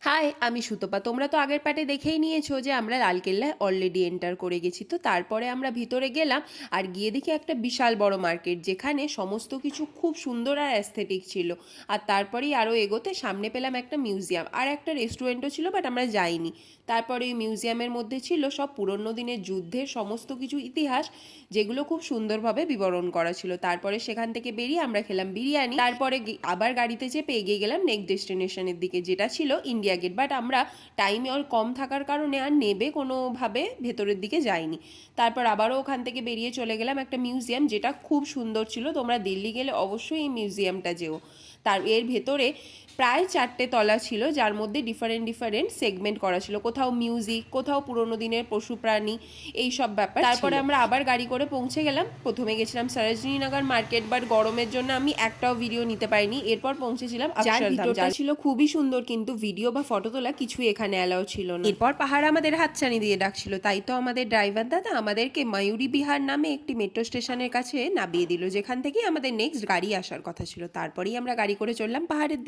High, আমি সুতপা। তোমরা তো আগের পার্টে দেখেই নিয়েছো যে আমরা লালকেল্লায় অলরেডি এন্টার করে গেছি। তো তারপরে আমরা ভিতরে গেলাম আর গিয়ে দেখি একটা বিশাল বড় মার্কেট, যেখানে সমস্ত কিছু খুব সুন্দর আর অ্যাস্থেটিক ছিল। আর তারপরেই আরও এগোতে সামনে পেলাম একটা মিউজিয়াম আর একটা রেস্টুরেন্টও ছিল, বাট আমরা যাইনি। তারপরে ওই মিউজিয়ামের মধ্যে ছিল সব পুরনো দিনের যুদ্ধের সমস্ত কিছু ইতিহাস, যেগুলো খুব সুন্দরভাবে বিবরণ করা ছিল। তারপরে সেখান থেকে বেরিয়ে আমরা খেলাম বিরিয়ানি। তারপরে আবার গাড়িতে চেপে এগিয়ে গেলাম নেক্সট ডেস্টিনেশনের দিকে, যেটা ছিল ইন্ডিয়া গেট। বাট আমরা টাইমে ওর কম থাকার কারণে আর নেবে কোনোভাবে ভেতরের দিকে যাইনি। তারপর আবারও ওখান থেকে বেরিয়ে চলে গেলাম একটা মিউজিয়াম, যেটা খুব সুন্দর ছিল। তোমরা দিল্লি গেলে অবশ্যই এই মিউজিয়ামটা যেও। এর ভেতরে প্রায় 4টে তলা ছিল, যার মধ্যে ডিফারেন্ট সেগমেন্ট করা ছিল। কোথাও মিউজিক, কোথাও পুরোনো দিনের পশু প্রাণী, এই সব ব্যাপার। তারপরে আমরা আবার গাড়ি করে পৌঁছে গেলাম। প্রথমে গেছিলাম সরোজিনীনগর মার্কেট, বাট গরমের জন্য আমি একটাও ভিডিও নিতে পারিনি। এরপর পৌঁছেছিলাম অক্ষরধাম, যা ছিল খুবই সুন্দর, কিন্তু ভিডিও বা ফটো তোলা কিছুই এখানে অ্যালাউ ছিল না। এরপর পাহাড় আমাদের হাতছানি দিয়ে ডাকছিল, তাই তো আমাদের ড্রাইভার দাদা আমাদেরকে ময়ূরী বিহার নামে একটি মেট্রো স্টেশনের কাছে নামিয়ে দিল, যেখান থেকে আমাদের নেক্সট গাড়ি আসার কথা ছিল। তারপরেই আমরা গাড়ি করে চললাম পাহাড়ের